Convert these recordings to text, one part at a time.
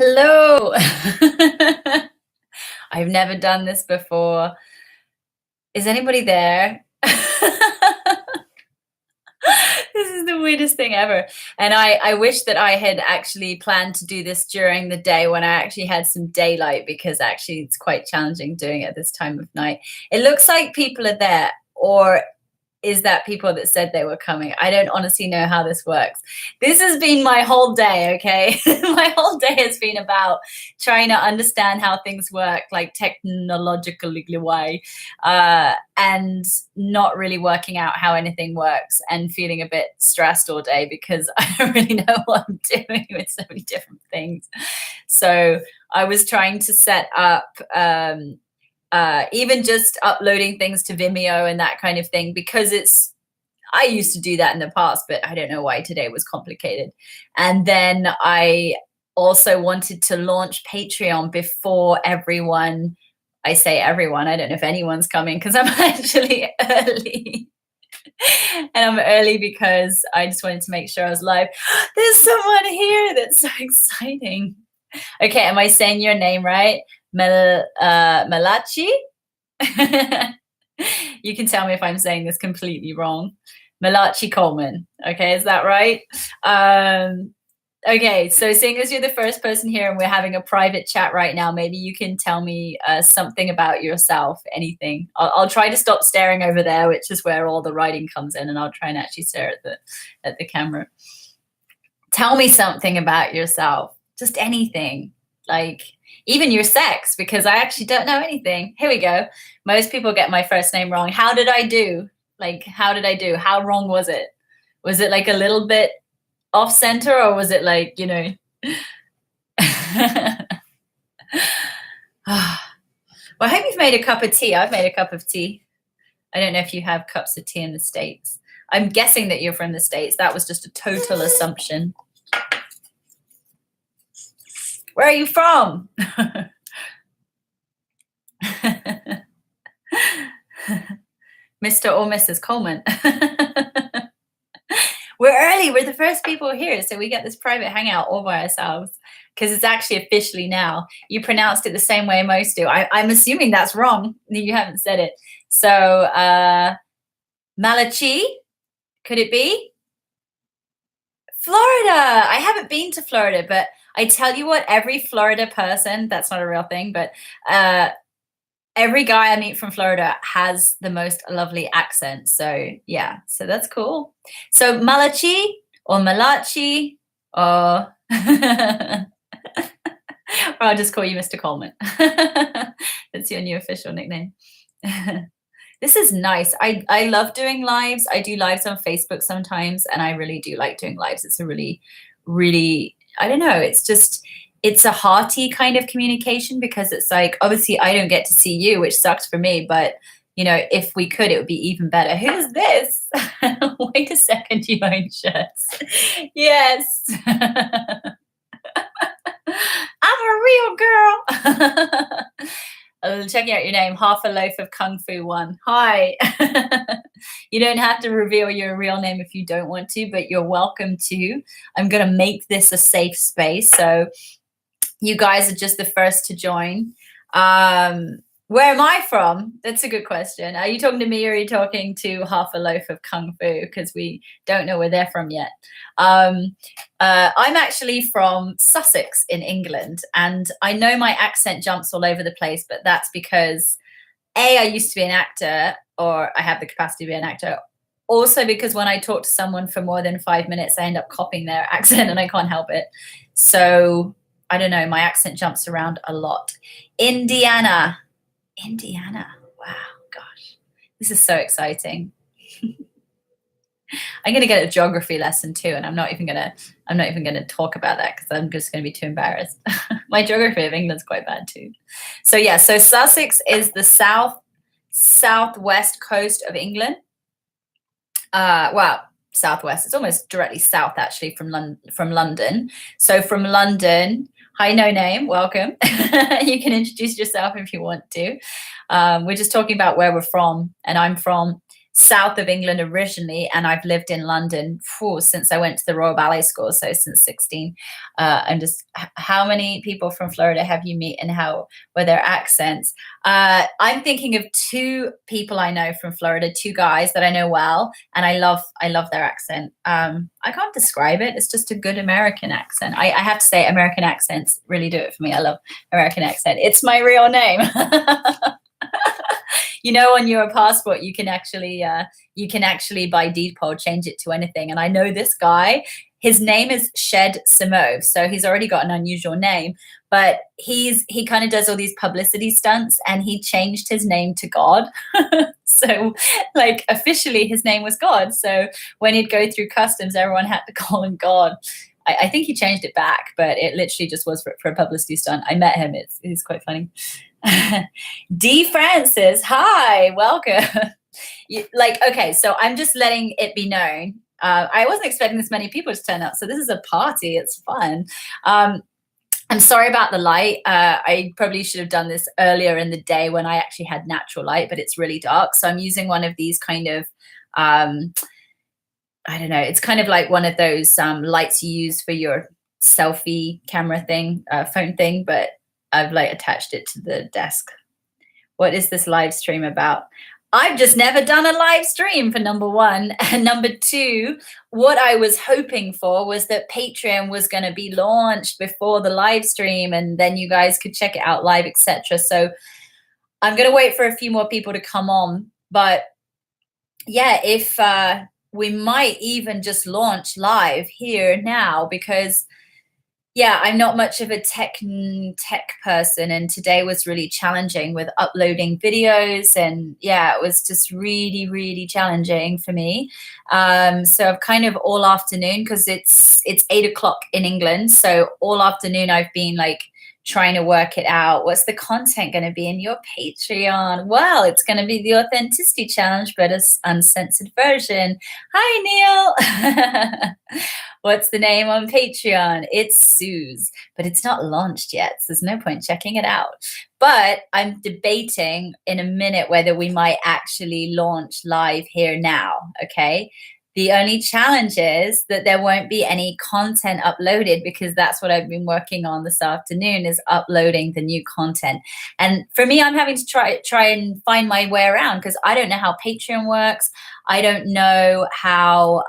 Hello. I've never done this before. Is anybody there? This is the weirdest thing ever. And I wish that I had actually planned to do this during the day when I actually had some daylight, because actually it's quite challenging doing it at this time of night. It looks like people are there, or is that people that said they were coming? I don't honestly know how this works. This has been my whole day, okay? My whole day has been about trying to understand how things work, like technologically way, and not really working out how anything works, and feeling a bit stressed all day because I don't really know what I'm doing with so many different things. So I was trying to set up even just uploading things to Vimeo and that kind of thing, because I used to do that in the past, but I don't know why today was complicated. And then I also wanted to launch Patreon before everyone. I say everyone, I don't know if anyone's coming, because I'm actually early. And I'm early because I just wanted to make sure I was live. There's someone here. That's so exciting. Okay, am I saying your name right? Malachi? You can tell me if I'm saying this completely wrong. Malachi Coleman. Okay, is that right? Okay, so seeing as you're the first person here and we're having a private chat right now, maybe you can tell me something about yourself, anything. I'll try to stop staring over there, which is where all the writing comes in, and I'll try and actually stare at the camera. Tell me something about yourself, just anything, like even your sex, because I actually don't know anything. Here we go. Most people get my first name wrong. How did I do? Like, how did I do? How wrong was it? Was it like a little bit off center, or was it like, you know? Well, I hope you've made a cup of tea. I've made a cup of tea. I don't know if you have cups of tea in the States. I'm guessing that you're from the States. That was just a total assumption. Where are you from? Mr. or Mrs. Coleman. We're early. We're the first people here, so we get this private hangout all by ourselves, because it's actually officially now. You pronounced it the same way most do. I'm assuming that's wrong. You haven't said it. So Malachi, could it be? Florida. I haven't been to Florida, but I tell you what, every Florida person, that's not a real thing, but every guy I meet from Florida has the most lovely accent. So yeah, so that's cool. So Malachi or Malachi, or or I'll just call you Mr. Coleman. That's your new official nickname. This is nice. I love doing lives. I do lives on Facebook sometimes, and I really do like doing lives. It's a really, really, I don't know, it's a hearty kind of communication, because it's like, obviously I don't get to see you, which sucks for me, but you know, if we could, it would be even better. Who's this? Wait a second, you own shirts. Yes. I'm a real girl. Checking out your name, Half a Loaf of Kung Fu One. Hi. You don't have to reveal your real name if you don't want to, but you're welcome to. I'm going to make this a safe space, so you guys are just the first to join. Where am I from? That's a good question. Are you talking to me, or are you talking to Half a Loaf of Kung Fu? Because we don't know where they're from yet. I'm actually from Sussex in England, and I know my accent jumps all over the place, but that's because I used to be an actor, or I have the capacity to be an actor. Also because when I talk to someone for more than 5 minutes, I end up copying their accent and I can't help it. So I don't know, my accent jumps around a lot. Indiana. Wow, gosh, this is so exciting. I'm going to get a geography lesson too, and I'm not even going to talk about that, because I'm just going to be too embarrassed. My geography of England's quite bad too. So yeah, so Sussex is the southwest coast of England. Well, southwest. It's almost directly south, actually, from London. So from London, hi, no name, welcome. You can introduce yourself if you want to. We're just talking about where we're from, and I'm from south of England originally, and I've lived in London since I went to the Royal Ballet School, so since 16. And just how many people from Florida have you met, and how were their accents? I'm thinking of two people I know from Florida, two guys that I know well, and I love their accent. I can't describe it. It's just a good American accent. I have to say, American accents really do it for me. I love American accent. It's my real name. On your passport, you can actually by default change it to anything. And I know this guy, his name is Shed Simo, so he's already got an unusual name, but he kind of does all these publicity stunts, and he changed his name to God. So like officially his name was God. So when he'd go through customs, everyone had to call him God. I think he changed it back, but it literally just was for a publicity stunt. I met him. It's quite funny. D. Francis, hi, welcome. Okay, so I'm just letting it be known. I wasn't expecting this many people to turn up, so this is a party. It's fun. I'm sorry about the light. I probably should have done this earlier in the day when I actually had natural light, but it's really dark. So I'm using one of these kind of, I don't know, it's kind of like one of those lights you use for your selfie camera thing, phone thing, but I've attached it to the desk. What is this live stream about? I've just never done a live stream, for number one. And number two, what I was hoping for was that Patreon was going to be launched before the live stream, and then you guys could check it out live, etc. So I'm going to wait for a few more people to come on. But yeah, if we might even just launch live here now, because yeah, I'm not much of a tech person, and today was really challenging with uploading videos, and yeah, it was just really, really challenging for me. So I've kind of all afternoon, because it's 8 o'clock in England, so all afternoon I've been trying to work it out. What's the content going to be in your Patreon? Well, it's going to be the Authenticity Challenge, but an uncensored version. Hi, Neil. What's the name on Patreon? It's Suze, but it's not launched yet, so there's no point checking it out. But I'm debating in a minute whether we might actually launch live here now, okay? The only challenge is that there won't be any content uploaded, because that's what I've been working on this afternoon, is uploading the new content. And for me, I'm having to try and find my way around, because I don't know how Patreon works. I don't know how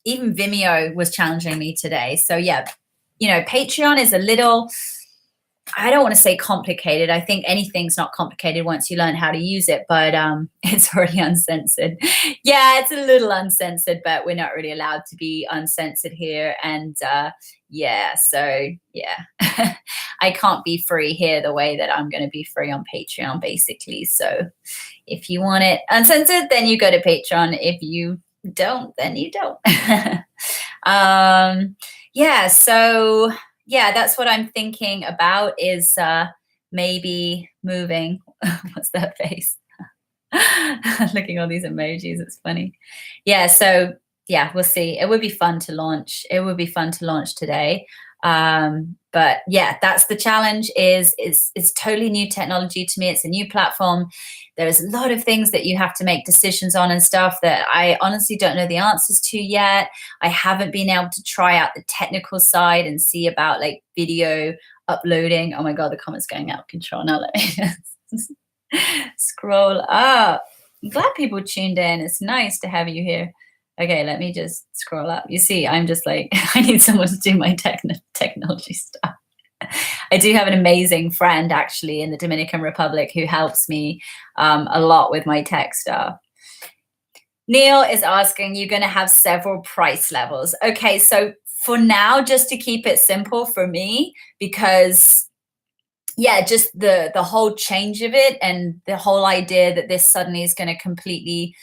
even Vimeo was challenging me today. So yeah, Patreon is a little, I don't want to say complicated. I think anything's not complicated once you learn how to use it, but it's already uncensored. Yeah, it's a little uncensored, but we're not really allowed to be uncensored here. And yeah, so yeah, I can't be free here the way that I'm going to be free on Patreon, basically. So if you want it uncensored, then you go to Patreon. If you don't, then you don't. Yeah, so yeah, that's what I'm thinking about, is maybe moving. What's that face? Looking at all these emojis, it's funny. Yeah, so yeah, we'll see. It would be fun to launch. It would be fun to launch today. But yeah, that's the challenge. It's totally new technology to me. It's a new platform. There's a lot of things that you have to make decisions on and stuff that I honestly don't know the answers to yet. I haven't been able to try out the technical side and see about video uploading. Oh my God, the comments going out of control. Now let me scroll up. I'm glad people tuned in. It's nice to have you here. Okay, let me just scroll up. You see, I'm just I need someone to do my technology stuff. I do have an amazing friend actually in the Dominican Republic who helps me a lot with my tech stuff. Neil is asking, you're going to have several price levels. Okay, so for now, just to keep it simple for me, because yeah, just the whole change of it and the whole idea that this suddenly is going to completely,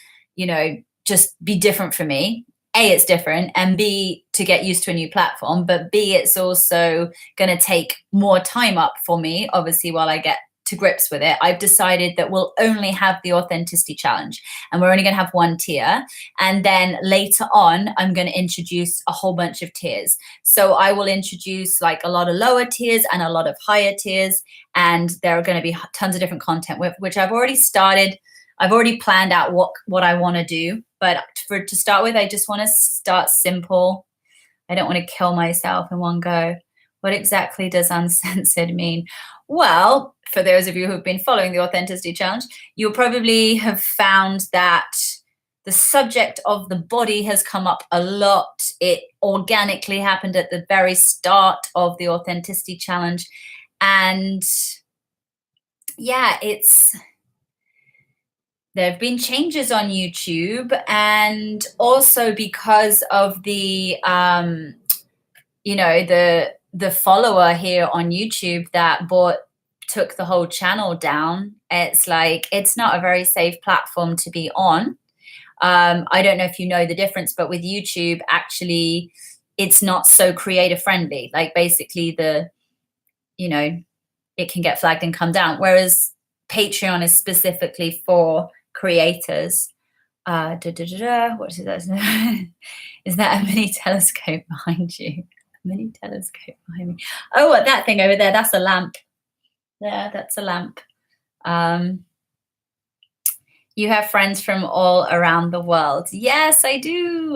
just be different for me. A, it's different, and B, to get used to a new platform, but B, it's also going to take more time up for me, obviously, while I get to grips with it, I've decided that we'll only have the authenticity challenge, and we're only going to have one tier. And then later on, I'm going to introduce a whole bunch of tiers. So I will introduce like a lot of lower tiers and a lot of higher tiers. And there are going to be tons of different content, which I've already started. I've already planned out what I want to do. But to start with, I just want to start simple. I don't want to kill myself in one go. What exactly does uncensored mean? Well, for those of you who've been following the Authenticity Challenge, you'll probably have found that the subject of the body has come up a lot. It organically happened at the very start of the Authenticity Challenge. And yeah, there have been changes on YouTube, and also because of the, the follower here on YouTube that took the whole channel down. It's like, it's not a very safe platform to be on. I don't know if you know the difference, but with YouTube, actually, it's not so creator friendly. Like basically it can get flagged and come down. Whereas Patreon is specifically for creators. What is that? Is that a mini telescope behind you? Mini telescope behind me. Oh, what, that thing over there? That's a lamp. Yeah, that's a lamp. You have friends from all around the world. Yes, I do.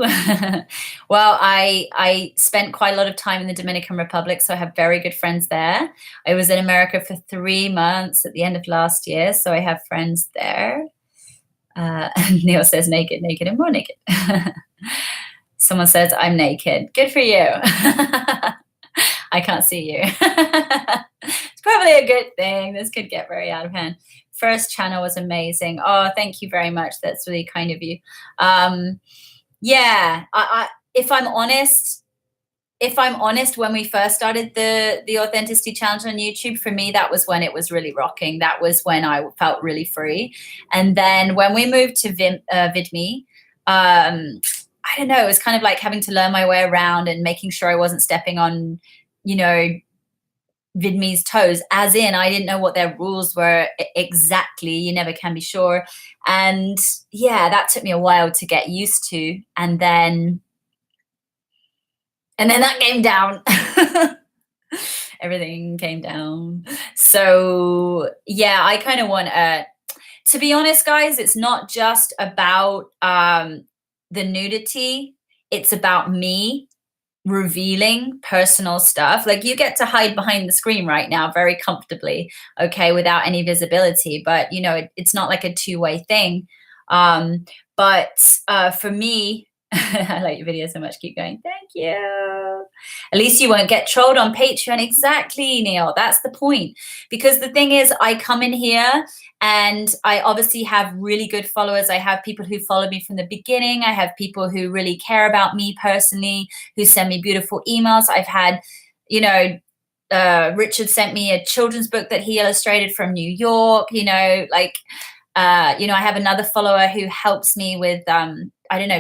Well, I spent quite a lot of time in the Dominican Republic, so I have very good friends there. I was in America for 3 months at the end of last year, so I have friends there. Neil says naked, naked, and more naked. Someone says I'm naked. Good for you. I can't see you. It's probably a good thing. This could get very out of hand. First channel was amazing. Oh, thank you very much. That's really kind of you. Yeah, if I'm honest, when we first started the Authenticity Challenge on YouTube, for me, that was when it was really rocking. That was when I felt really free. And then when we moved to VidMe, I don't know, it was kind of like having to learn my way around and making sure I wasn't stepping on, VidMe's toes, as in I didn't know what their rules were exactly. You never can be sure. And yeah, that took me a while to get used to. And then that came down. Everything came down. So yeah, I kind of want to be honest, guys, it's not just about the nudity. It's about me revealing personal stuff. Like, you get to hide behind the screen right now very comfortably, okay, without any visibility. But it's not like a two-way thing. But for me, I like your video so much. Keep going. Thank you. At least you won't get trolled on Patreon. Exactly, Neil. That's the point. Because the thing is, I come in here and I obviously have really good followers. I have people who follow me from the beginning. I have people who really care about me personally, who send me beautiful emails. I've had, Richard sent me a children's book that he illustrated from New York. I have another follower who helps me with,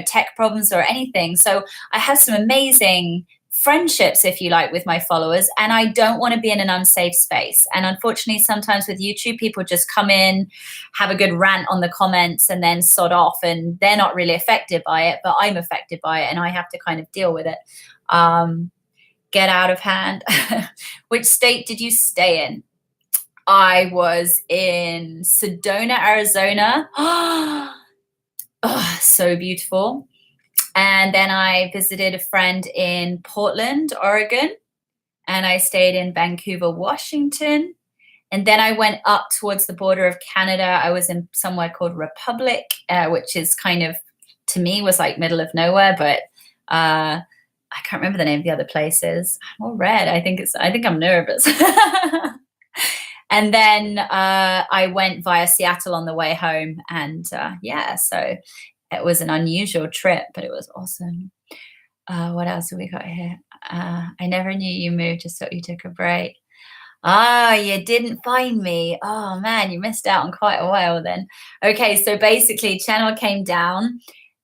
tech problems or anything. So I have some amazing friendships, if you like, with my followers, and I don't want to be in an unsafe space. And unfortunately, sometimes with YouTube, people just come in, have a good rant on the comments, and then sod off, and they're not really affected by it, but I'm affected by it, and I have to kind of deal with it. Get out of hand. Which state did you stay in? I was in Sedona, Arizona. Oh, so beautiful. And then I visited a friend in Portland, Oregon, and I stayed in Vancouver, Washington. And then I went up towards the border of Canada. I was in somewhere called Republic, which is kind of, to me, was like middle of nowhere, but I can't remember the name of the other places. I'm all red. I think I'm nervous. And then I went via Seattle on the way home. And so it was an unusual trip, but it was awesome. What else have we got here? I never knew you moved, just thought you took a break. You didn't find me. Oh, man, you missed out on quite a while then. Okay, so basically channel came down.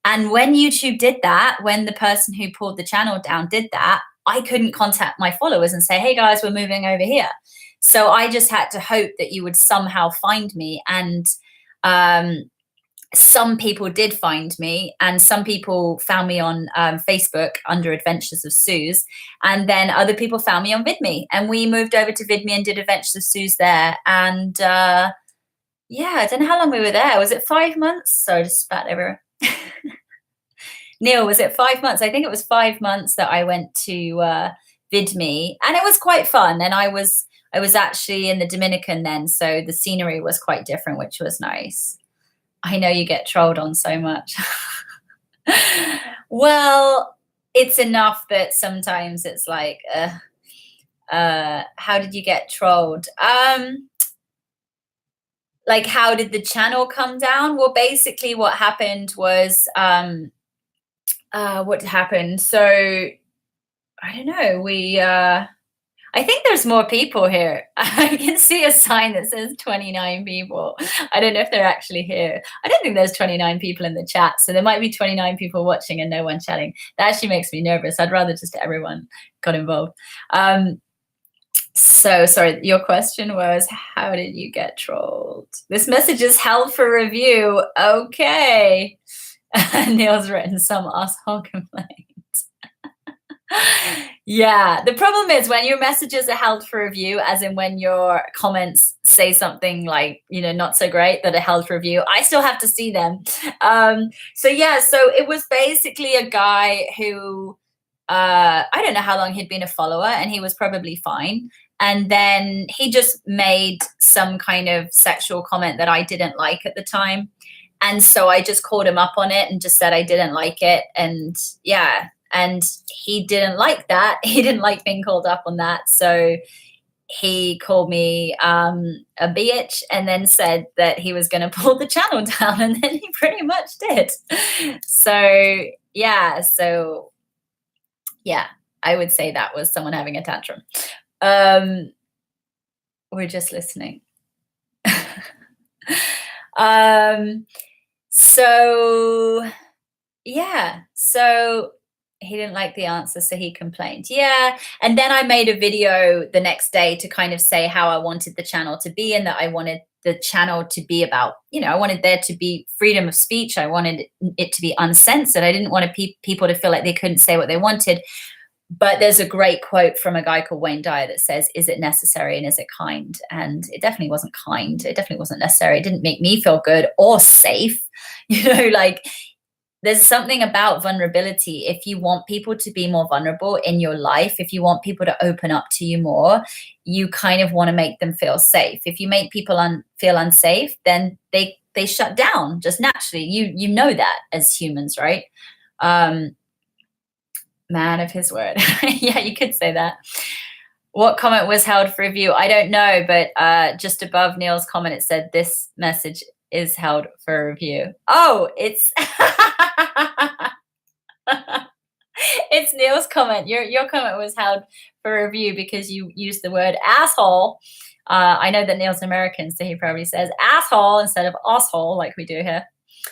And when YouTube did that, when the person who pulled the channel down did that, I couldn't contact my followers and say, hey, guys, we're moving over here. So I just had to hope that you would somehow find me. And some people did find me, and some people found me on Facebook under Adventures of Suze, and then other people found me on VidMe, and we moved over to VidMe and did Adventures of Suze there. And yeah, I don't know how long we were there. Was it 5 months? Sorry, just spat everywhere. Neil, was it 5 months? I think it was 5 months that I went to VidMe, and it was quite fun. And I was actually in the Dominican then, so the scenery was quite different, which was nice. I know you get trolled on so much. Well, it's enough that sometimes it's like, how did you get trolled? Like, how did the channel come down? Well, basically what happened was, what happened? So, I don't know. I think there's more people here. I can see a sign that says 29 people. I don't know if they're actually here. I don't think there's 29 people in the chat. So there might be 29 people watching and no one chatting. That actually makes me nervous. I'd rather just everyone got involved. So sorry, your question was, how did you get trolled? This message is held for review. Okay. Neil's written some asshole complaint. Yeah, the problem is when your messages are held for review, as in when your comments say something like, not so great, that are held for review, I still have to see them. So it was basically a guy who, I don't know how long he'd been a follower, and he was probably fine. And then he just made some kind of sexual comment that I didn't like at the time. And so I just called him up on it and just said I didn't like it. And yeah. And he didn't like that. He didn't like being called up on that. So he called me a bitch, and then said that he was going to pull the channel down. And then he pretty much did. So yeah. I would say that was someone having a tantrum. We're just listening. So he didn't like the answer, so he complained. Yeah. And then I made a video the next day to kind of say how I wanted the channel to be, and that I wanted the channel to be about, I wanted there to be freedom of speech. I wanted it to be uncensored. I didn't want people to feel like they couldn't say what they wanted. But there's a great quote from a guy called Wayne Dyer that says, is it necessary and is it kind? And it definitely wasn't kind. It definitely wasn't necessary. It didn't make me feel good or safe. There's something about vulnerability. If you want people to be more vulnerable in your life, if you want people to open up to you more, you kind of want to make them feel safe. If you make people feel unsafe, then they shut down just naturally. You know that as humans, right? Man of his word. Yeah, you could say that. What comment was held for review? I don't know, but just above Neil's comment, it said this message is held for review. Oh, it's it's Neil's comment. Your comment was held for review because you used the word asshole. I know that Neil's American, so he probably says asshole instead of asshole like we do here.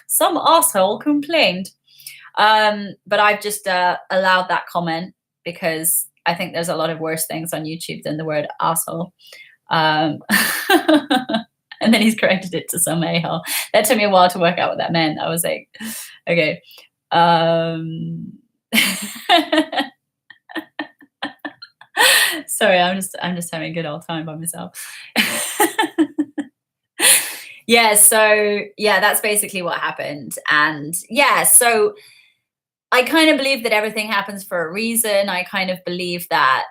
Some asshole complained. But I've just allowed that comment because I think there's a lot of worse things on YouTube than the word asshole. And then he's corrected it to some a-hole. That took me a while to work out what that meant. I was like, okay. Sorry, I'm just having a good old time by myself. Yeah, so yeah, that's basically what happened. And yeah, so I kind of believe that everything happens for a reason. I kind of believe that,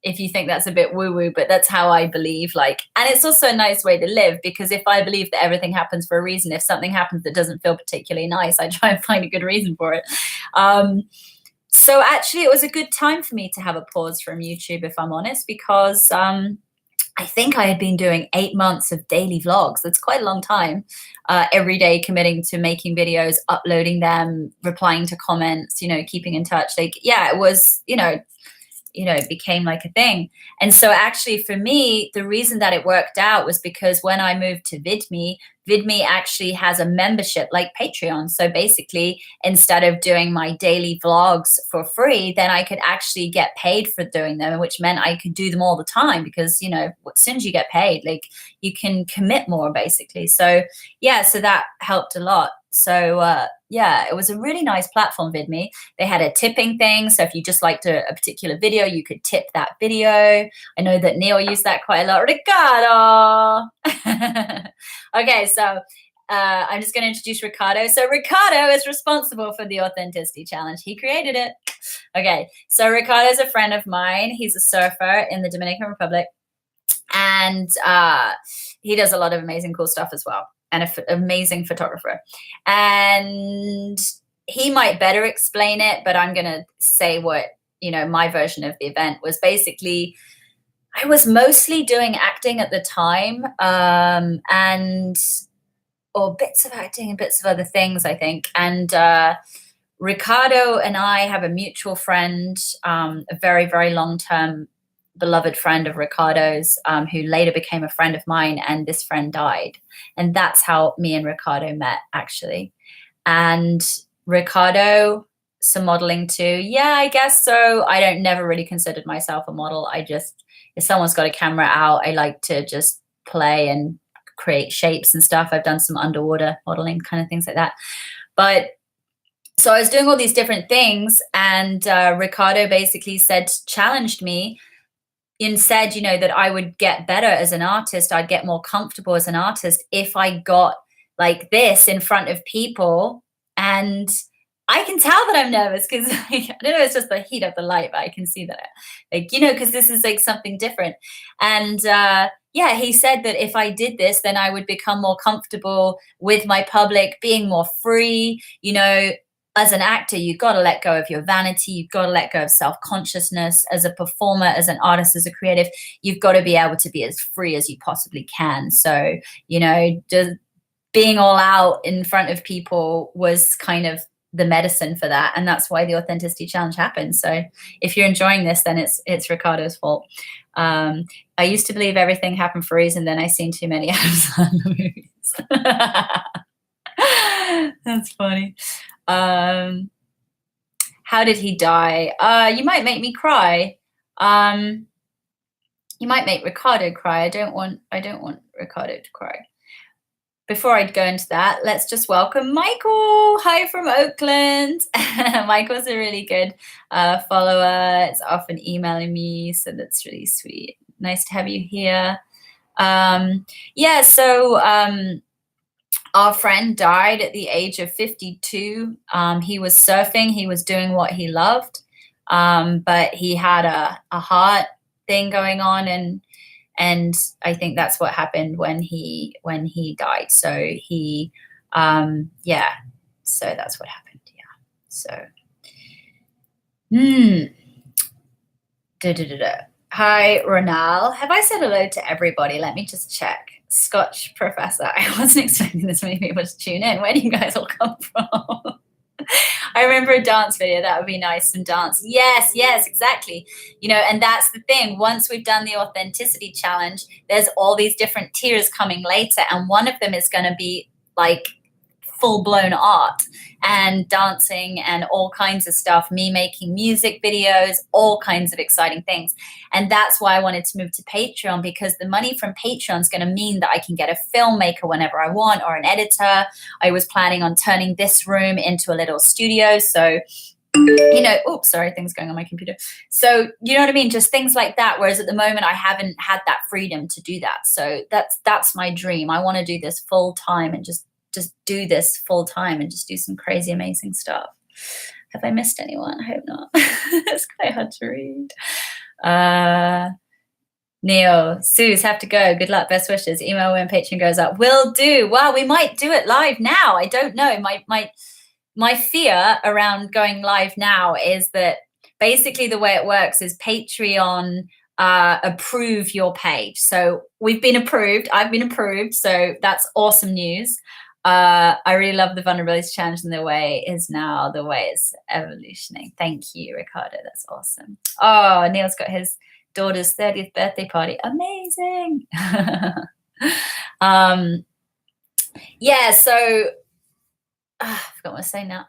if you think that's a bit woo-woo, but that's how I believe. And it's also a nice way to live, because if I believe that everything happens for a reason, if something happens that doesn't feel particularly nice, I try and find a good reason for it. So actually, it was a good time for me to have a pause from YouTube, if I'm honest, because I think I had been doing 8 months of daily vlogs. That's quite a long time. Every day committing to making videos, uploading them, replying to comments, keeping in touch. It was, you know, it became like a thing. And so actually for me, the reason that it worked out was because when I moved to VidMe actually has a membership like Patreon. So basically, instead of doing my daily vlogs for free, then I could actually get paid for doing them, which meant I could do them all the time because, you know, as soon as you get paid, like you can commit more basically. So yeah, so that helped a lot. So yeah, it was a really nice platform, VidMe. They had a tipping thing. So if you just liked a particular video, you could tip that video. I know that Neil used that quite a lot. Ricardo. Okay, so I'm just going to introduce Ricardo. So Ricardo is responsible for the Authenticity Challenge. He created it. Okay, so Ricardo is a friend of mine. He's a surfer in the Dominican Republic. And he does a lot of amazing, cool stuff as well. And an amazing photographer. And he might better explain it, but I'm going to say what, you know, my version of the event was. Basically, I was mostly doing acting at the time, or bits of acting and bits of other things, I think. And Ricardo and I have a mutual friend, a very, very long-term beloved friend of Ricardo's, who later became a friend of mine, and this friend died. And that's how me and Ricardo met, actually. And Ricardo, some modeling too. Yeah, I guess so. I never really considered myself a model. I just, if someone's got a camera out, I like to just play and create shapes and stuff. I've done some underwater modeling kind of things like that. But so I was doing all these different things, and Ricardo basically challenged me and said, you know, that I would get better as an artist. I'd get more comfortable as an artist if I got like this in front of people. And I can tell that I'm nervous because I don't know, it's just the heat of the light, but I can see that, like, you know, because this is like something different. And yeah, he said that if I did this, then I would become more comfortable with my public, being more free, you know. As an actor, you've got to let go of your vanity. You've got to let go of self-consciousness. As a performer, as an artist, as a creative, you've got to be able to be as free as you possibly can. So, you know, just being all out in front of people was kind of the medicine for that. And that's why the Authenticity Challenge happened. So if you're enjoying this, then it's Ricardo's fault. I used to believe everything happened for a reason. Then I seen too many Adam Sandler movies. That's funny. How did he die? You might make me cry. You might make Ricardo cry. I don't want Ricardo to cry. Before I go into that, let's just welcome Michael. Hi from Oakland. Michael's a really good follower. It's often emailing me, so that's really sweet. Nice to have you here. Yeah, so our friend died at the age of 52. He was surfing. He was doing what he loved, but he had a heart thing going on, and I think that's what happened when he died. So he, yeah. So that's what happened. Yeah. So, Hi, Ronald. Have I said hello to everybody? Let me just check. Scotch professor. I wasn't expecting this many people to tune in. Where do you guys all come from? I remember a dance video. That would be nice. Some dance. Yes, exactly. You know, and that's the thing. Once we've done the Authenticity Challenge, there's all these different tiers coming later. And one of them is going to be like full-blown art and dancing and all kinds of stuff, me making music videos, all kinds of exciting things. And that's why I wanted to move to Patreon, because the money from Patreon is going to mean that I can get a filmmaker whenever I want, or an editor. I was planning on turning this room into a little studio. So, you know, oops, sorry, things going on my computer. So, you know what I mean? Just things like that. Whereas at the moment, I haven't had that freedom to do that. So that's my dream. I want to do this full time and just do this full time and just do some crazy, amazing stuff. Have I missed anyone? I hope not. It's quite hard to read. Neil, Suze, have to go. Good luck, best wishes. Email when Patreon goes up. Will do. Wow, we might do it live now. I don't know. My fear around going live now is that basically the way it works is Patreon approve your page. So we've been approved. I've been approved. So that's awesome news. I really love the vulnerability challenge, and the way is now the way is evolutioning. Thank you, Ricardo. That's awesome. Oh, Neil's got his daughter's 30th birthday party. Amazing. Yeah, so I forgot what I was saying now.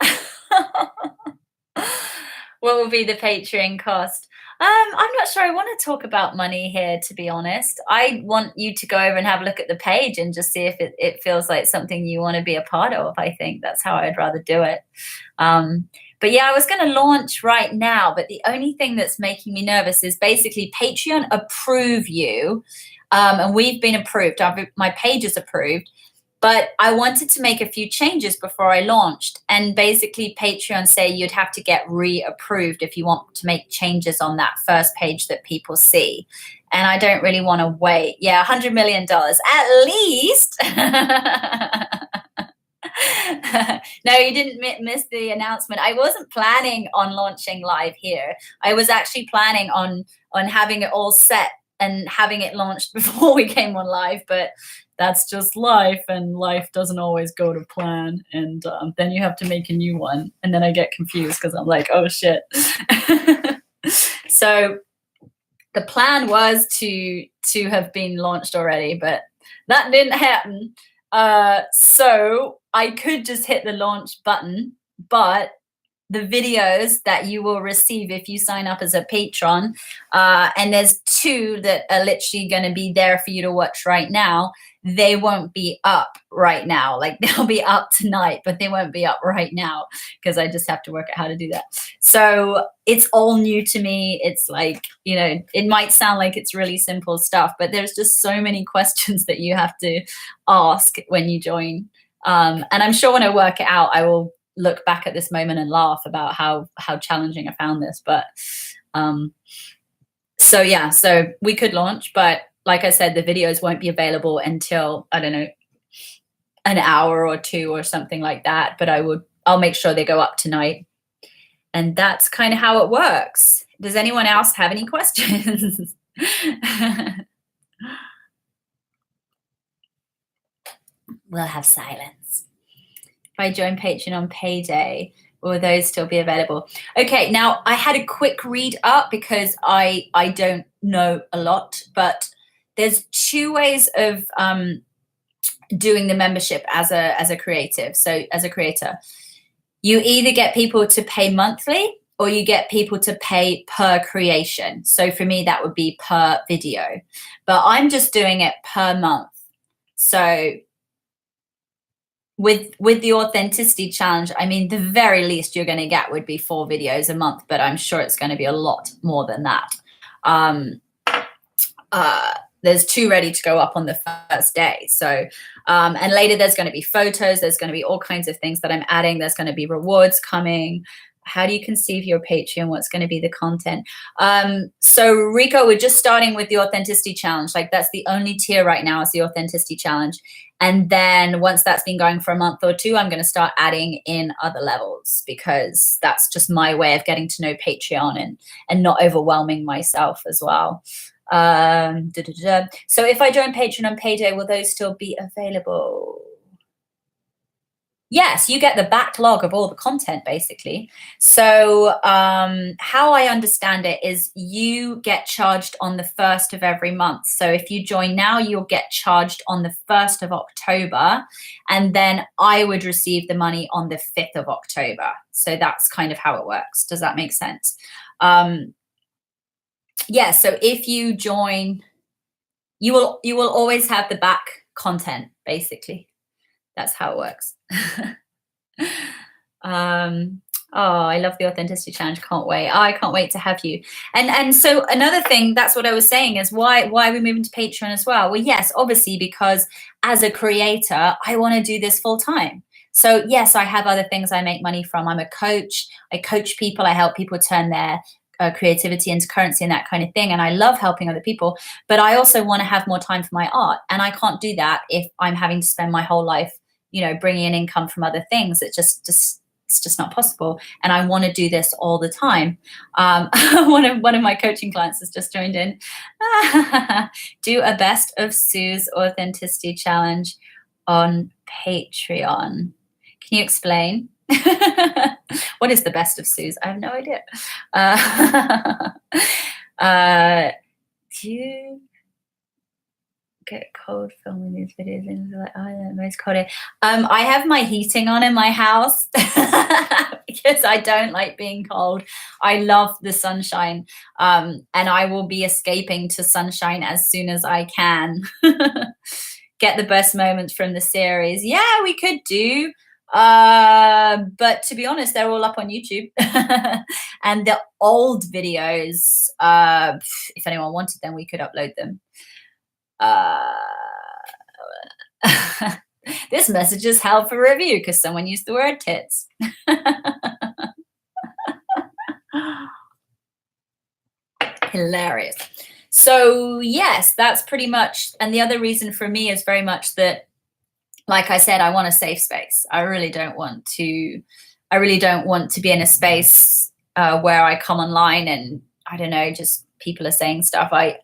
What will be the Patreon cost? I'm not sure I want to talk about money here, to be honest. I want you to go over and have a look at the page and just see if it feels like something you want to be a part of. I think that's how I'd rather do it. But yeah, I was going to launch right now, but the only thing that's making me nervous is basically Patreon approve you. And we've been approved. My page is approved. But I wanted to make a few changes before I launched. And basically Patreon say you'd have to get reapproved if you want to make changes on that first page that people see. And I don't really want to wait. Yeah, $100 million at least. No, you didn't miss the announcement. I wasn't planning on launching live here. I was actually planning on having it all set and having it launched before we came on live, but that's just life, and life doesn't always go to plan, and then you have to make a new one, and then I get confused because I'm like, oh shit. So the plan was to have been launched already, but that didn't happen. So I could just hit the launch button, but the videos that you will receive if you sign up as a patron, and there's 2 that are literally going to be there for you to watch right now. They won't be up right now. Like, they'll be up tonight, but they won't be up right now because I just have to work out how to do that. So it's all new to me. It's like, you know, it might sound like it's really simple stuff, but there's just so many questions that you have to ask when you join. And I'm sure when I work it out, I will look back at this moment and laugh about how challenging I found this. But so yeah, so we could launch, but like I said, the videos won't be available until, I don't know, an hour or 2 or something like that. But I'll make sure they go up tonight. And that's kind of how it works. Does anyone else have any questions? We'll have silence. If I join Patreon on payday, will those still be available? Okay, now I had a quick read up because I don't know a lot, but there's 2 ways of doing the membership as a creative. So as a creator, you either get people to pay monthly or you get people to pay per creation. So for me, that would be per video, but I'm just doing it per month. So with the authenticity challenge, I mean, the very least you're going to get would be 4 videos a month, but I'm sure it's going to be a lot more than that. There's 2 ready to go up on the first day. So, and later there's going to be photos. There's going to be all kinds of things that I'm adding. There's going to be rewards coming. How do you conceive your Patreon? What's going to be the content? So Rico, we're just starting with the authenticity challenge. Like, that's the only tier right now, is the authenticity challenge. And then once that's been going for a month or 2, I'm going to start adding in other levels, because that's just my way of getting to know Patreon and not overwhelming myself as well. So if I join Patreon on payday, will those still be available? Yes, you get the backlog of all the content, basically. So how I understand it is you get charged on the 1st of every month. So if you join now, you'll get charged on the 1st of October. And then I would receive the money on the 5th of October. So that's kind of how it works. Does that make sense? Yeah, so if you join, you will always have the back content, basically. That's how it works. Oh, I love the authenticity challenge. Can't wait. Oh, I can't wait to have you. And so another thing, that's what I was saying, is why are we moving to Patreon as well? Well, yes, obviously, because as a creator, I want to do this full time. So yes, I have other things I make money from. I'm a coach. I coach people. I help people turn their creativity into currency and that kind of thing. And I love helping other people, but I also want to have more time for my art. And I can't do that if I'm having to spend my whole life, you know, bringing in income from other things. It's just not possible. And I want to do this all the time. One of my coaching clients has just joined in. Do a best of Suze authenticity challenge on Patreon. Can you explain? What is the best of Suze? I have no idea. Do you get cold filming these videos? And like, oh, yeah, most cold. I have my heating on in my house because I don't like being cold. I love the sunshine, and I will be escaping to sunshine as soon as I can. Get the best moments from the series. Yeah, we could do. But to be honest, they're all up on YouTube. And the old videos, if anyone wanted them, we could upload them. This message is held for review because someone used the word tits. Hilarious. So yes, that's pretty much. And the other reason for me is very much that, like I said, I want a safe space. I really don't want to be in a space where I come online and I don't know, just people are saying stuff. I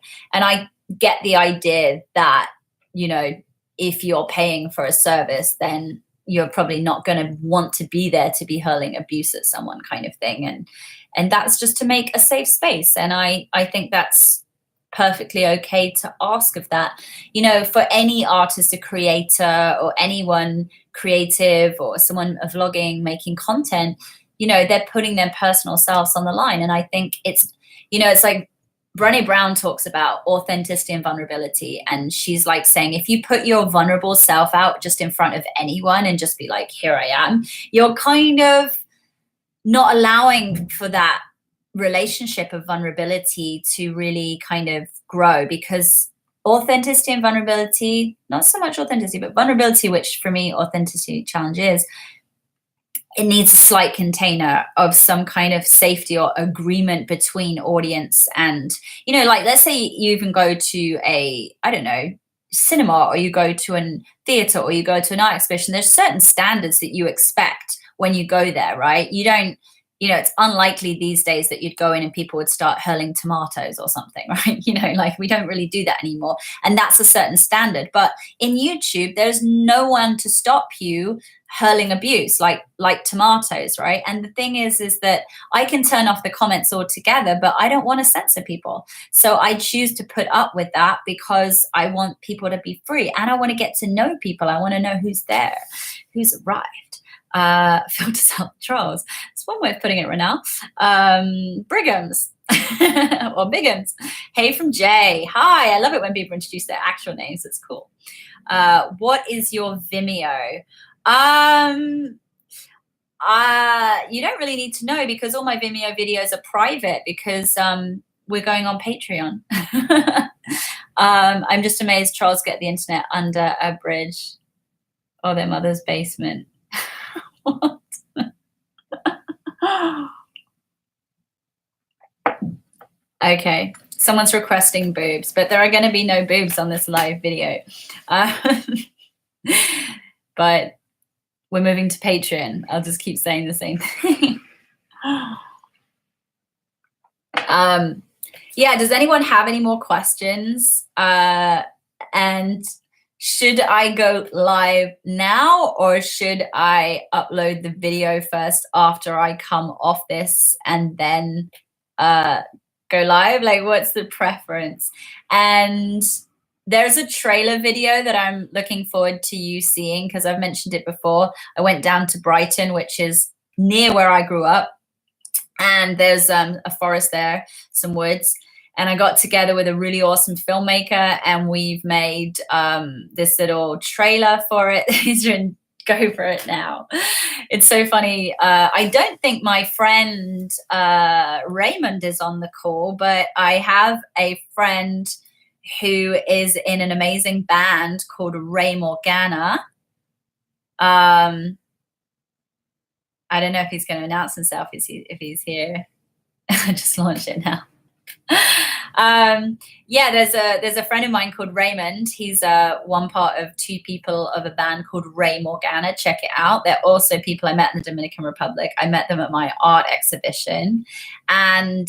get the idea that, you know, if you're paying for a service, then you're probably not going to want to be there to be hurling abuse at someone, kind of thing. And that's just to make a safe space. And I think that's perfectly okay to ask of that. You know, for any artist, a creator, or anyone creative, or someone vlogging, making content, you know, they're putting their personal selves on the line. And I think it's, you know, it's like Brené Brown talks about authenticity and vulnerability. And she's like saying, if you put your vulnerable self out just in front of anyone and just be like, here I am, you're kind of not allowing for that relationship of vulnerability to really kind of grow, because authenticity and vulnerability, not so much authenticity, but vulnerability, which for me authenticity challenge is, it needs a slight container of some kind of safety or agreement between audience and, you know, like let's say you even go to a, I don't know, cinema, or you go to a theater, or you go to an art exhibition. There's certain standards that you expect when you go there, right? You don't, you know, it's unlikely these days that you'd go in and people would start hurling tomatoes or something, right? You know, like we don't really do that anymore. And that's a certain standard. But in YouTube, there's no one to stop you hurling abuse like tomatoes, right? And the thing is that I can turn off the comments altogether, but I don't want to censor people. So I choose to put up with that because I want people to be free, and I want to get to know people. I want to know who's there, who's arrived. Filters out trolls. It's one way of putting it, Renal. Brigham's or Bigham's. Hey from Jay. Hi, I love it when people introduce their actual names. It's cool. What is your Vimeo? You don't really need to know, because all my Vimeo videos are private, because we're going on Patreon. I'm just amazed trolls get the internet under a bridge or their mother's basement. What? Okay, someone's requesting boobs, but there are going to be no boobs on this live video. But we're moving to Patreon. I'll just keep saying the same thing. Yeah, does anyone have any more questions? And should I go live now, or should I upload the video first after I come off this and then go live? Like, what's the preference? And there's a trailer video that I'm looking forward to you seeing, because I've mentioned it before. I went down to Brighton, which is near where I grew up, and there's a forest there, some woods. And I got together with a really awesome filmmaker, and we've made this little trailer for it. Go for it now. It's so funny. I don't think my friend Raymond is on the call, but I have a friend who is in an amazing band called Ray Morgana. I don't know if he's going to announce himself if he's here. I just launched it now. Yeah, there's a friend of mine called Raymond. He's one part of two people of a band called Ray Morgana. Check it out. They're also people I met in the Dominican Republic. I met them at my art exhibition, and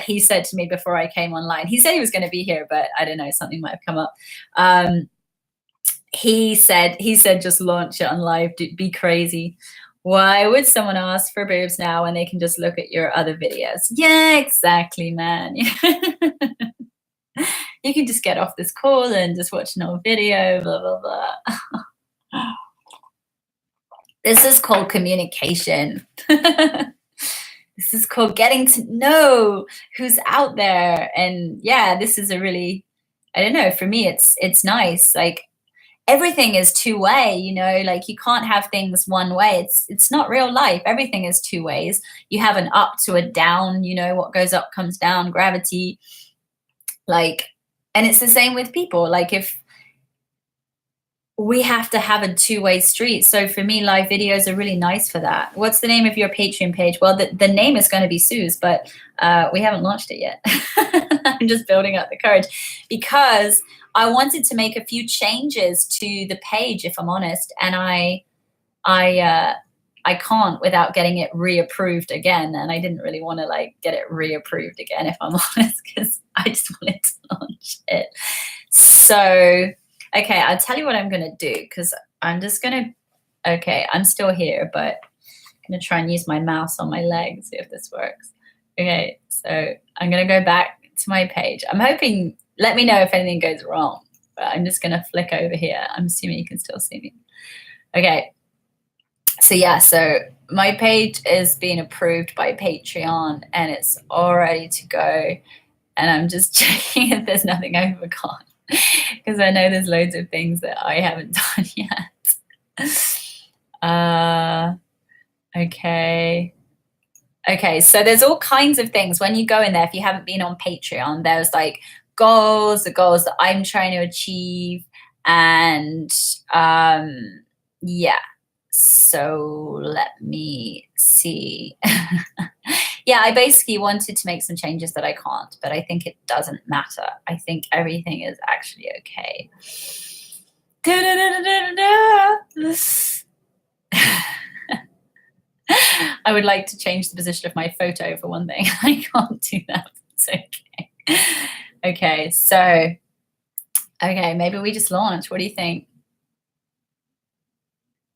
he said to me before I came online, he said he was going to be here, but I don't know, something might have come up. he said just launch it on live, be crazy. Why would someone ask for boobs now when they can just look at your other videos? Yeah, exactly, man. You can just get off this call and just watch an old video, blah, blah, blah. This is called communication. This is called getting to know who's out there. And yeah, this is a really, I don't know, for me, it's nice. Like, everything is two-way, you know, like you can't have things one way. It's not real life. Everything is two ways. You have an up to a down, you know, what goes up comes down, gravity. Like, and it's the same with people. Like, if we have to have a two-way street. So for me, live videos are really nice for that. What's the name of your Patreon page? Well, the name is going to be Suze, but we haven't launched it yet. I'm just building up the courage because I wanted to make a few changes to the page, if I'm honest, and I can't without getting it reapproved again. And I didn't really want to like get it reapproved again, if I'm honest, because I just wanted to launch it. So, okay, I'll tell you what I'm going to do, because I'm just going to, okay, I'm still here, but I'm going to try and use my mouse on my leg and see if this works. Okay, so I'm going to go back to my page. I'm hoping, let me know if anything goes wrong, but I'm just going to flick over here. I'm assuming you can still see me. Okay, so yeah, so my page is being approved by Patreon and it's all ready to go. And I'm just checking if there's nothing I forgot, because I know there's loads of things that I haven't done yet. Okay, so there's all kinds of things. When you go in there, if you haven't been on Patreon, there's like goals, the goals that I'm trying to achieve. And yeah, so let me see. Yeah, I basically wanted to make some changes that I can't, but I think it doesn't matter. I think everything is actually okay. I would like to change the position of my photo for one thing. I can't do that. It's okay. Okay, so, okay, maybe we just launch. What do you think?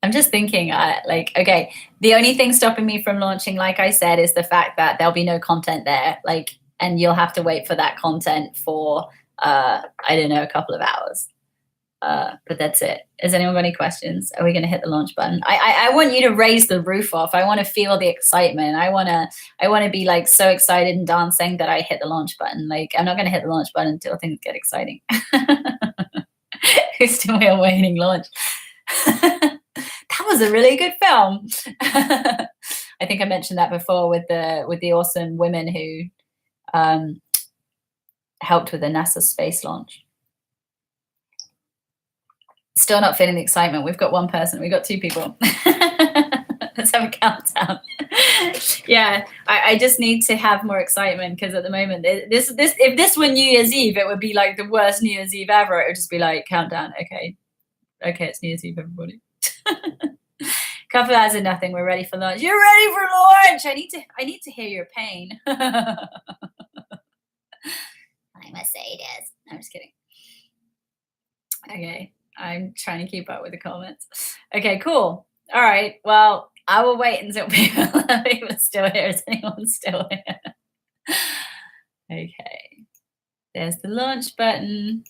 I'm just thinking, okay, the only thing stopping me from launching, like I said, is the fact that there'll be no content there, like, and you'll have to wait for that content for, I don't know, a couple of hours. But that's it. Has anyone got any questions? Are we going to hit the launch button? I want you to raise the roof off. I want to feel the excitement. I want to be like so excited and dancing that I hit the launch button. Like, I'm not going to hit the launch button until things get exciting. Who's still waiting launch? That was a really good film. I think I mentioned that before with the awesome women who helped with the NASA space launch. Still not feeling the excitement. We've got one person. We've got two people. Let's have a countdown. Yeah, I just need to have more excitement, because at the moment, if this were New Year's Eve, it would be like the worst New Year's Eve ever. It would just be like, countdown. Okay, it's New Year's Eve, everybody. Couple hours of nothing. We're ready for launch. You're ready for launch. I need to hear your pain. I must say it is. No, I'm just kidding. Okay, I'm trying to keep up with the comments. Okay, cool. All right. Well, I will wait until people are still here. Is anyone still here? Okay. There's the launch button.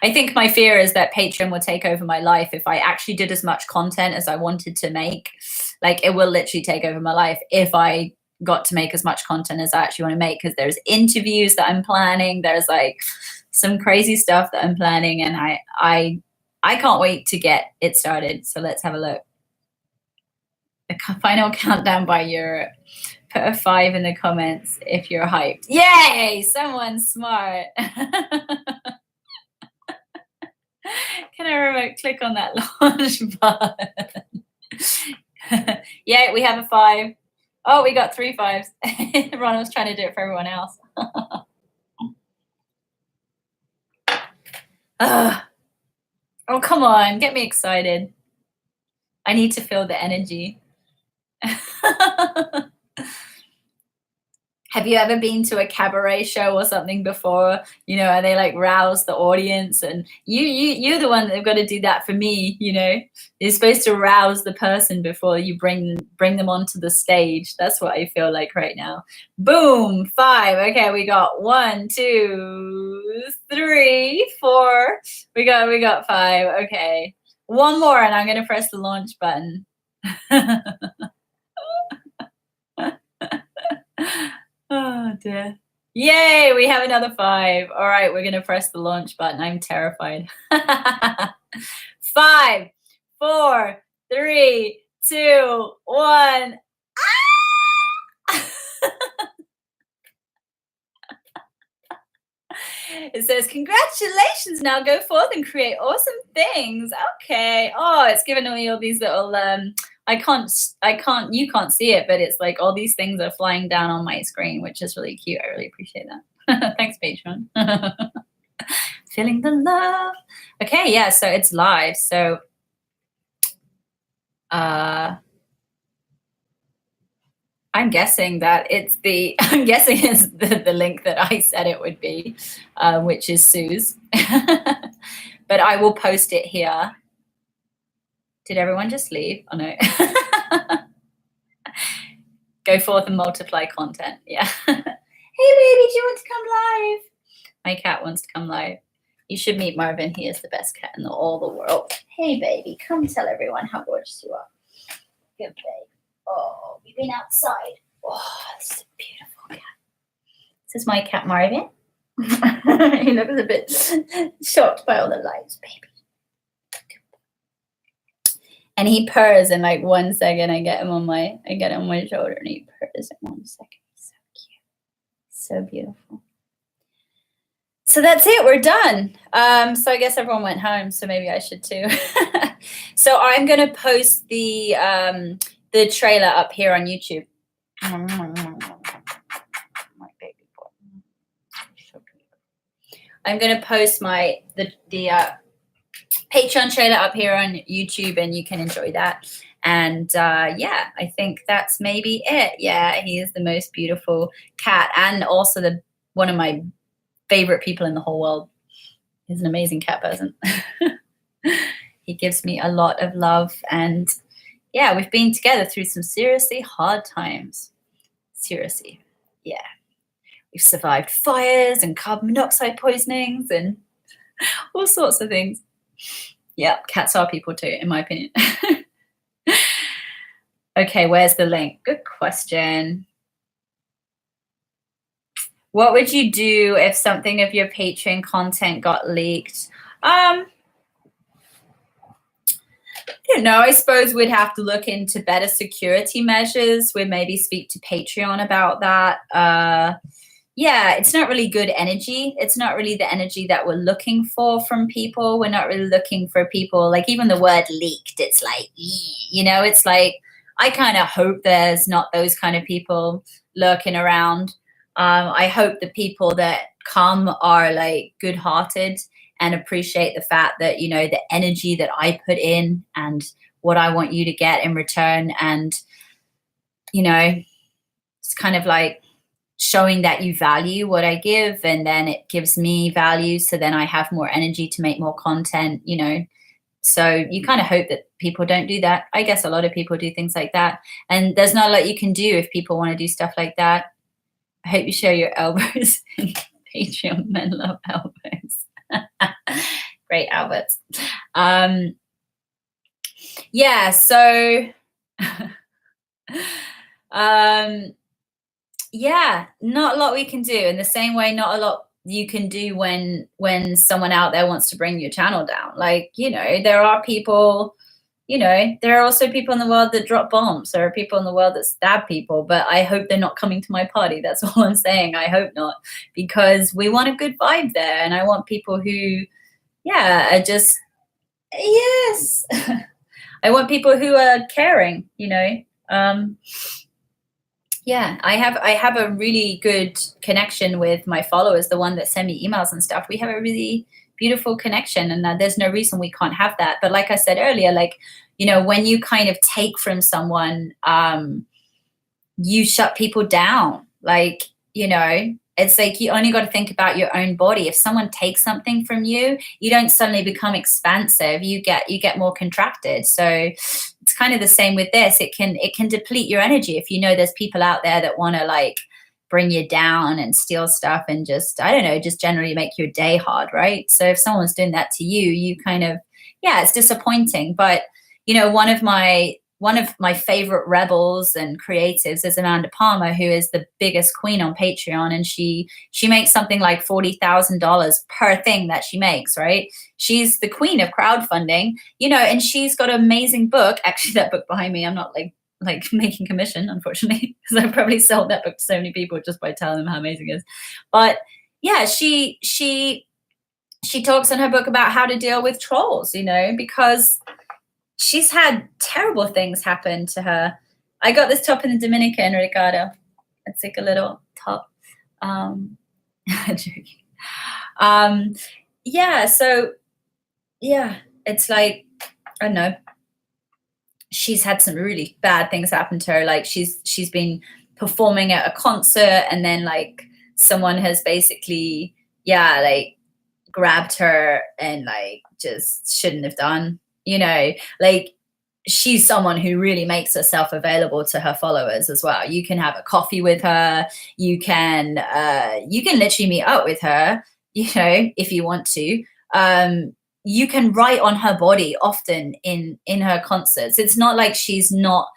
I think my fear is that Patreon will take over my life if I actually did as much content as I wanted to make. Like, it will literally take over my life if I got to make as much content as I actually want to make, because there's interviews that I'm planning. There's like some crazy stuff that I'm planning, and I can't wait to get it started. So let's have a look. The final countdown by Europe. Put a 5 in the comments if you're hyped. Yay! Someone's smart. Can I remote click on that launch button? Yeah, we have a 5. Oh, we got 3 5s. Ron was trying to do it for everyone else. Oh, come on. Get me excited. I need to feel the energy. Have you ever been to a cabaret show or something before? You know, and they like rouse the audience, and you're the one that's got to do that for me. You know, you're supposed to rouse the person before you bring them onto the stage. That's what I feel like right now. Boom, 5. Okay, we got 1, 2, 3, 4. We got 5. Okay, one more, and I'm gonna press the launch button. Oh dear. Yay, we have another 5. All right, we're going to press the launch button. I'm terrified. 5, 4, 3, 2, 1. Ah! It says, congratulations, now go forth and create awesome things. Okay. Oh, it's given me all these little you can't see it, but it's like all these things are flying down on my screen, which is really cute. I really appreciate that. Thanks, Patreon. Feeling the love. Okay, yeah, so it's live. So I'm guessing that it's the link that I said it would be, which is Suze. But I will post it here. Did everyone just leave? Oh no. Go forth and multiply content. Yeah. Hey baby, do you want to come live? My cat wants to come live. You should meet Marvin. He is the best cat in all the world. Hey baby, come tell everyone how gorgeous you are. Good babe. Oh, we've been outside. Oh, this is a beautiful cat. This is my cat Marvin. He looks a bit shocked by all the lights, baby. And he purrs in like 1 second. I get him on my shoulder and he purrs in 1 second. He's so cute. So beautiful. So that's it. We're done. So I guess everyone went home, so maybe I should too. So I'm gonna post the trailer up here on YouTube. My baby boy. I'm gonna post the Patreon trailer up here on YouTube, and you can enjoy that. And yeah, I think that's maybe it. Yeah, he is the most beautiful cat, and also one of my favorite people in the whole world. He's an amazing cat person. He gives me a lot of love, and yeah, we've been together through some seriously hard times. Seriously, yeah. We've survived fires and carbon monoxide poisonings and all sorts of things. Yeah, cats are people too, in my opinion. Okay, where's the link? Good question. What would you do if something of your Patreon content got leaked? I don't know. I suppose we'd have to look into better security measures. We'd maybe speak to Patreon about that. Yeah, it's not really good energy. It's not really the energy that we're looking for from people. We're not really looking for people, like even the word leaked, it's like, you know, it's like, I kind of hope there's not those kind of people lurking around. I hope the people that come are like good-hearted and appreciate the fact that, you know, the energy that I put in and what I want you to get in return. And, you know, it's kind of like showing that you value what I give, and then it gives me value. So then I have more energy to make more content, you know. So you kind of hope that people don't do that. I guess a lot of people do things like that. And there's not a lot you can do if people want to do stuff like that. I hope you show your elbows. Patreon men love elbows. Great Alberts. Yeah, so yeah, not a lot we can do. In the same way, not a lot you can do when someone out there wants to bring your channel down. Like, you know, there are people, you know, there are also people in the world that drop bombs. There are people in the world that stab people, but I hope they're not coming to my party. That's all I'm saying. I hope not, because we want a good vibe there. And I want people who, yeah, are just, yes. I want people who are caring, you know. Yeah, I have a really good connection with my followers, the one that send me emails and stuff. We have a really beautiful connection, and there's no reason we can't have that. But like I said earlier, like, you know, when you kind of take from someone, you shut people down. Like, you know, it's like you only got to think about your own body. If someone takes something from you, you don't suddenly become expansive. You get more contracted. So it's kind of the same with this. It can deplete your energy if you know there's people out there that want to like bring you down and steal stuff and just, I don't know, just generally make your day hard, right? So if someone's doing that to you, you kind of, yeah, it's disappointing. But you know, one of my favorite rebels and creatives is Amanda Palmer, who is the biggest queen on Patreon, and she makes something like $40,000 per thing that she makes, right? She's the queen of crowdfunding, you know, and she's got an amazing book. Actually, that book behind me, I'm not like making commission, unfortunately, because I probably sold that book to so many people just by telling them how amazing it is. But yeah, she talks in her book about how to deal with trolls, you know, because she's had terrible things happen to her. I got this top in the Dominican, Ricardo. It's like a little top. Joking. Yeah, so yeah, it's like, I don't know. She's had some really bad things happen to her. Like she's been performing at a concert, and then like someone has basically, yeah, like grabbed her and like just shouldn't have done. You know, like she's someone who really makes herself available to her followers as well. You can have a coffee with her. You can literally meet up with her, you know, if you want to. You can write on her body often in her concerts. It's not like she's not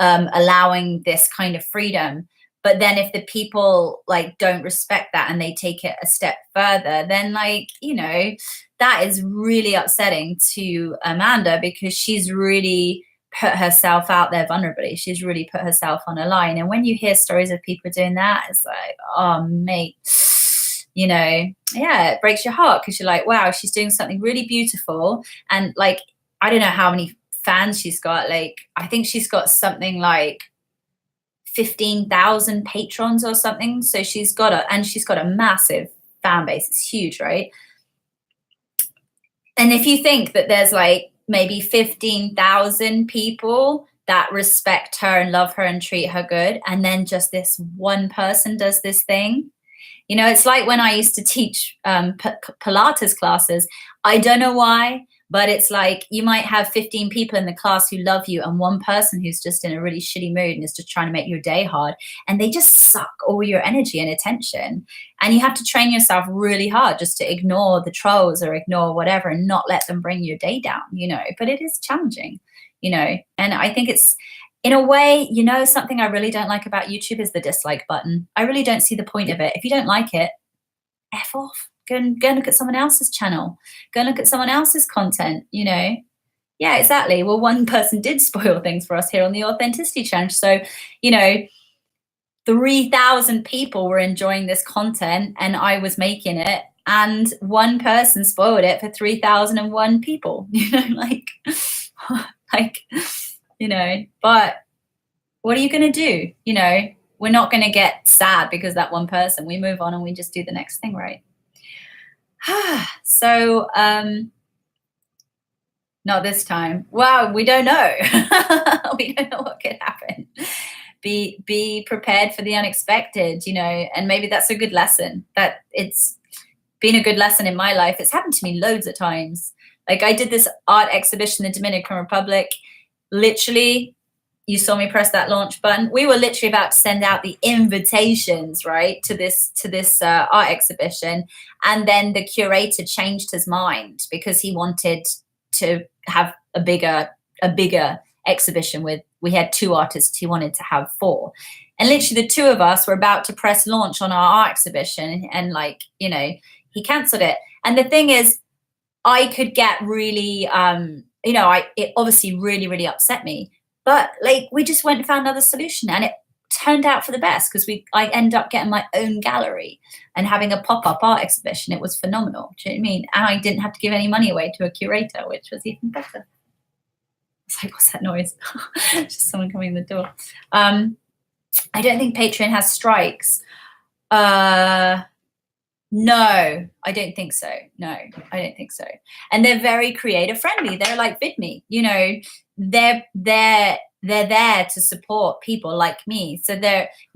allowing this kind of freedom. But then if the people like don't respect that and they take it a step further, then like, you know, that is really upsetting to Amanda, because she's really put herself out there vulnerably. She's really put herself on a line. And when you hear stories of people doing that, it's like, oh, mate, you know, yeah, it breaks your heart, because you're like, wow, she's doing something really beautiful. And like, I don't know how many fans she's got. Like, I think she's got something like 15,000 patrons or something. So she's got a massive fan base. It's huge, right? And if you think that there's like maybe 15,000 people that respect her and love her and treat her good, and then just this one person does this thing, you know, it's like when I used to teach Pilates classes. I don't know why, but it's like you might have 15 people in the class who love you, and one person who's just in a really shitty mood and is just trying to make your day hard, and they just suck all your energy and attention. And you have to train yourself really hard just to ignore the trolls or ignore whatever and not let them bring your day down, you know. But it is challenging, you know. And I think it's, in a way, you know, something I really don't like about YouTube is the dislike button. I really don't see the point of it. If you don't like it, F off. Go and look at someone else's channel. Go and look at someone else's content, you know. Yeah, exactly. Well, one person did spoil things for us here on the Authenticity Challenge. So, you know, 3,000 people were enjoying this content and I was making it, and one person spoiled it for 3,001 people, you know, like, you know. But what are you going to do? You know, we're not going to get sad because that one person. We move on and we just do the next thing, right? So, not this time. Well, we don't know. We don't know what could happen. Be prepared for the unexpected, you know, and maybe that's a good lesson. That it's been a good lesson in my life. It's happened to me loads of times. Like I did this art exhibition in the Dominican Republic. Literally, you saw me press that launch button. We were literally about to send out the invitations, right, to this art exhibition, and then the curator changed his mind because he wanted to have a bigger exhibition with. We had 2 artists. He wanted to have 4, and literally the 2 of us were about to press launch on our art exhibition, and like, you know, he cancelled it. And the thing is, I could get really, you know, it obviously really, really upset me. But like, we just went and found another solution, and it turned out for the best, because I ended up getting my own gallery and having a pop-up art exhibition. It was phenomenal. Do you know what I mean? And I didn't have to give any money away to a curator, which was even better. It's like, what's that noise? Just someone coming in the door. I don't think Patreon has strikes. No, I don't think so. No, I don't think so. And they're very creator friendly. They're like VidMe, you know, they're they're there to support people like me. So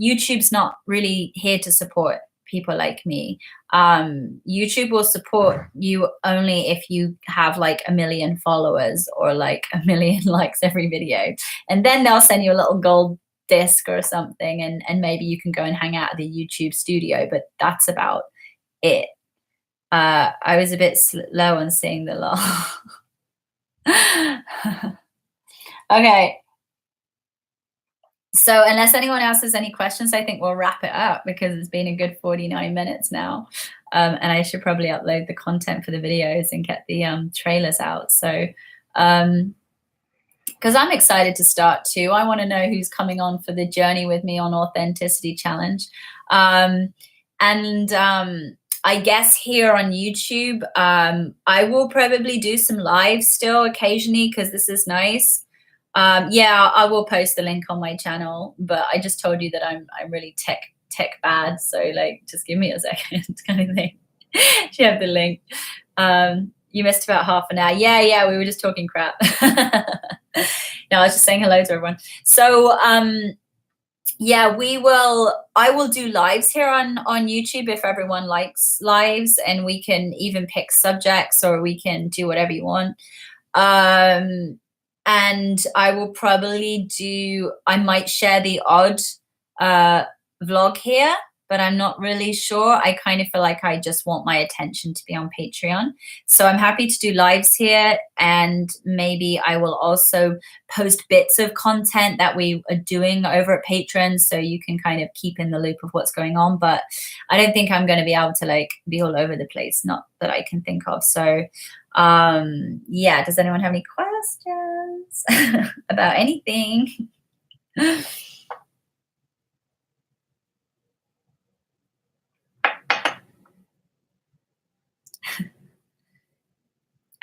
YouTube's not really here to support people like me. YouTube will support you only if you have like 1 million followers or like 1 million likes every video. And then they'll send you a little gold disc or something, and maybe you can go and hang out at the YouTube studio, but that's about it. I was a bit slow on seeing the law. Okay. So unless anyone else has any questions, I think we'll wrap it up because it's been a good 49 minutes now. And I should probably upload the content for the videos and get the trailers out. So, because I'm excited to start too. I want to know who's coming on for the journey with me on Authenticity Challenge. I guess here on YouTube, I will probably do some lives still occasionally because this is nice. Yeah, I will post the link on my channel, but I just told you that I'm really tech bad, so like just give me a second kind of thing. You have the link. You missed about half an hour. Yeah, we were just talking crap. No, I was just saying hello to everyone. So yeah, I will do lives here on YouTube if everyone likes lives, and we can even pick subjects or we can do whatever you want. And I will probably I might share the odd vlog here, but I'm not really sure. I kind of feel like I just want my attention to be on Patreon. So I'm happy to do lives here, and maybe I will also post bits of content that we are doing over at Patreon so you can kind of keep in the loop of what's going on. But I don't think I'm going to be able to like be all over the place, not that I can think of. So yeah, does anyone have any questions about anything?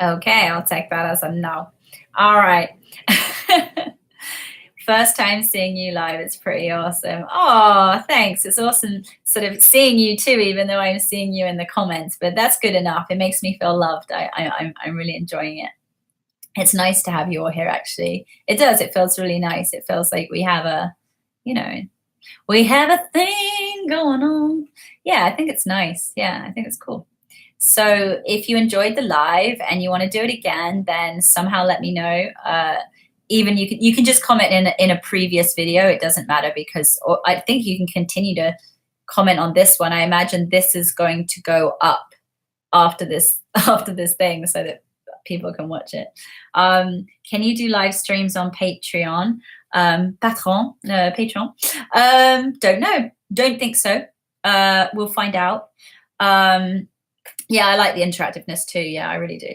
Okay, I'll take that as a no. All right. First time seeing you live. It's pretty awesome. Oh, thanks. It's awesome sort of seeing you too, even though I'm seeing you in the comments, but that's good enough. It makes me feel loved. I'm really enjoying it. It's nice to have you all here, actually. It does. It feels really nice. It feels like we have we have a thing going on. Yeah, I think it's nice. Yeah, I think it's cool. So if you enjoyed the live and you want to do it again, then somehow let me know. Even you can just comment in a previous video. It doesn't matter because I think you can continue to comment on this one. I imagine this is going to go up after this thing so that people can watch it. Can you do live streams on Patreon? Patreon. Don't know. Don't think so. We'll find out. Yeah, I like the interactiveness too. Yeah, I really do.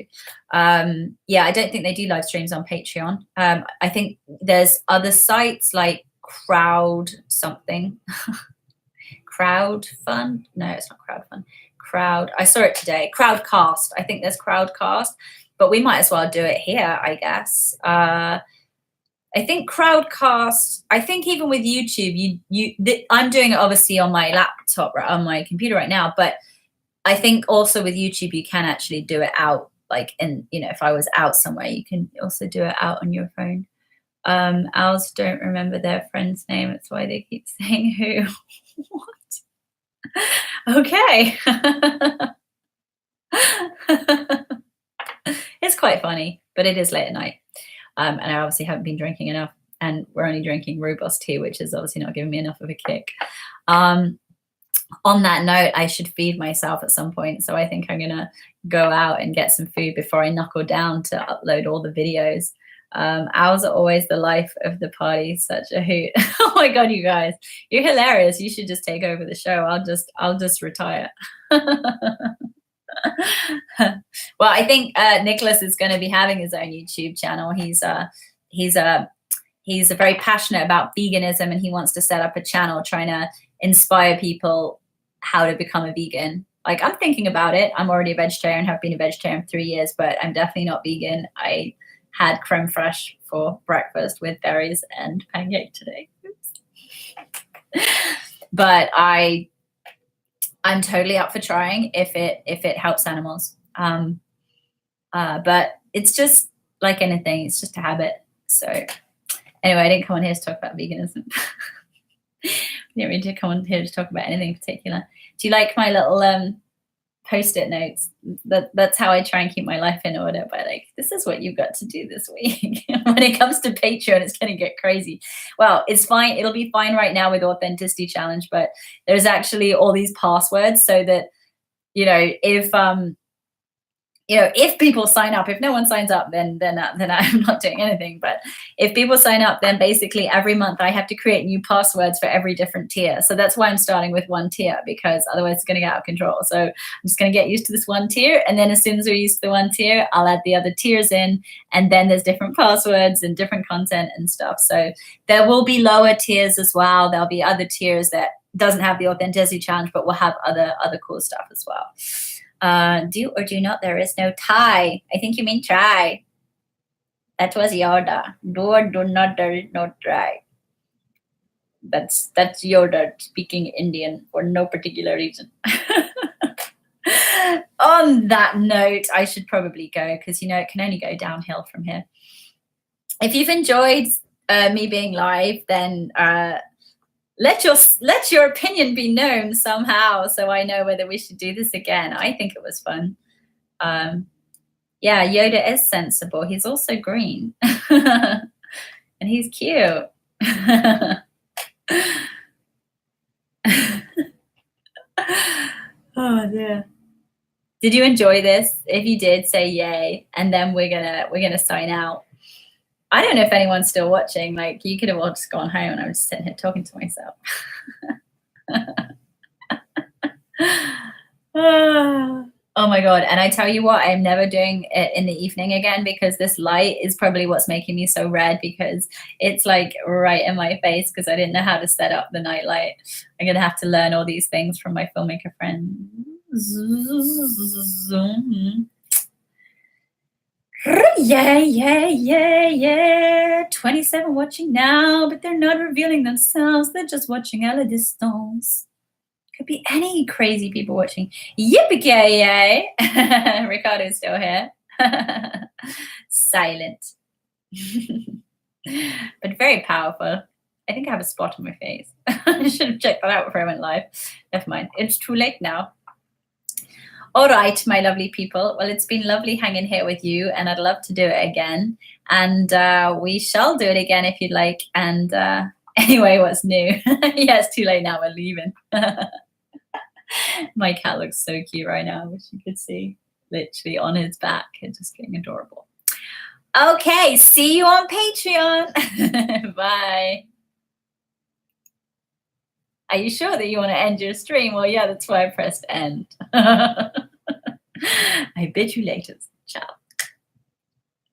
Yeah, I don't think they do live streams on Patreon. I think there's other sites like Crowd something. Crowd Fund? No, it's not Crowd Fund. I saw it today. Crowdcast. I think there's Crowdcast, but we might as well do it here, I guess. I think Crowdcast, I think even with YouTube, I'm doing it obviously on my laptop, on my computer right now, but I think also with YouTube, you can actually do it out, like if I was out somewhere, you can also do it out on your phone. Owls don't remember their friend's name. That's why they keep saying who. What? Okay. It's quite funny, but it is late at night. And I obviously haven't been drinking enough, and we're only drinking rooibos tea, which is obviously not giving me enough of a kick. On that note, I should feed myself at some point. So I think I'm going to go out and get some food before I knuckle down to upload all the videos. Owls are always the life of the party. Such a hoot. Oh my God, you guys, you're hilarious. You should just take over the show. I'll just retire. Well, I think Nicholas is going to be having his own YouTube channel. He's very passionate about veganism, and he wants to set up a channel trying to inspire people how to become a vegan. Like, I'm thinking about it. I'm already a vegetarian, have been a vegetarian for 3 years, but I'm definitely not vegan. I had creme fraiche for breakfast with berries and pancake today. Oops. But I'm totally up for trying if it helps animals. But it's just like anything, it's just a habit. So Anyway, I didn't come on here to talk about veganism. I didn't really come on here to talk about anything in particular. Do you like my little post-it notes? That's how I try and keep my life in order, by like, this is what you've got to do this week. When it comes to Patreon, it's going to get crazy. Well, it's fine. It'll be fine right now with Authenticity Challenge, but there's actually all these passwords so that, if people sign up, if no one signs up, then I'm not doing anything. But if people sign up, then basically every month I have to create new passwords for every different tier. So that's why I'm starting with one tier, because otherwise it's going to get out of control. So I'm just going to get used to this one tier. And then as soon as we're used to the one tier, I'll add the other tiers in. And then there's different passwords and different content and stuff. So there will be lower tiers as well. There'll be other tiers that doesn't have the Authenticity Challenge, but will have other cool stuff as well. Do or do not, there is no tie. I think you mean try. That was Yoda. Do or do not, there is no try. That's Yoda speaking Indian for no particular reason. On that note, I should probably go because, it can only go downhill from here. If you've enjoyed me being live, then let your opinion be known somehow, so I know whether we should do this again. I think it was fun. Yeah, Yoda is sensible. He's also green. And he's cute. Oh dear. Did you enjoy this? If you did, say yay, and then we're gonna sign out. I don't know if anyone's still watching. Like, you could have all just gone home and I was just sitting here talking to myself. Oh my God. And I tell you what, I'm never doing it in the evening again, because this light is probably what's making me so red, because it's like right in my face because I didn't know how to set up the night light. I'm going to have to learn all these things from my filmmaker friend. Yeah. 27 watching now, but they're not revealing themselves. They're just watching à la distance. Could be any crazy people watching. Yippee-ki-yay! Ricardo's still here. Silent. But very powerful. I think I have a spot on my face. I should have checked that out before I went live. Never mind. It's too late now. All right, my lovely people. Well, it's been lovely hanging here with you, and I'd love to do it again. And we shall do it again if you'd like. And anyway, what's new? Yeah, it's too late now. We're leaving. My cat looks so cute right now. I wish you could see. Literally on his back. It's just being adorable. Okay, see you on Patreon. Bye. Are you sure that you want to end your stream? Well, yeah, that's why I pressed end. I bid you later.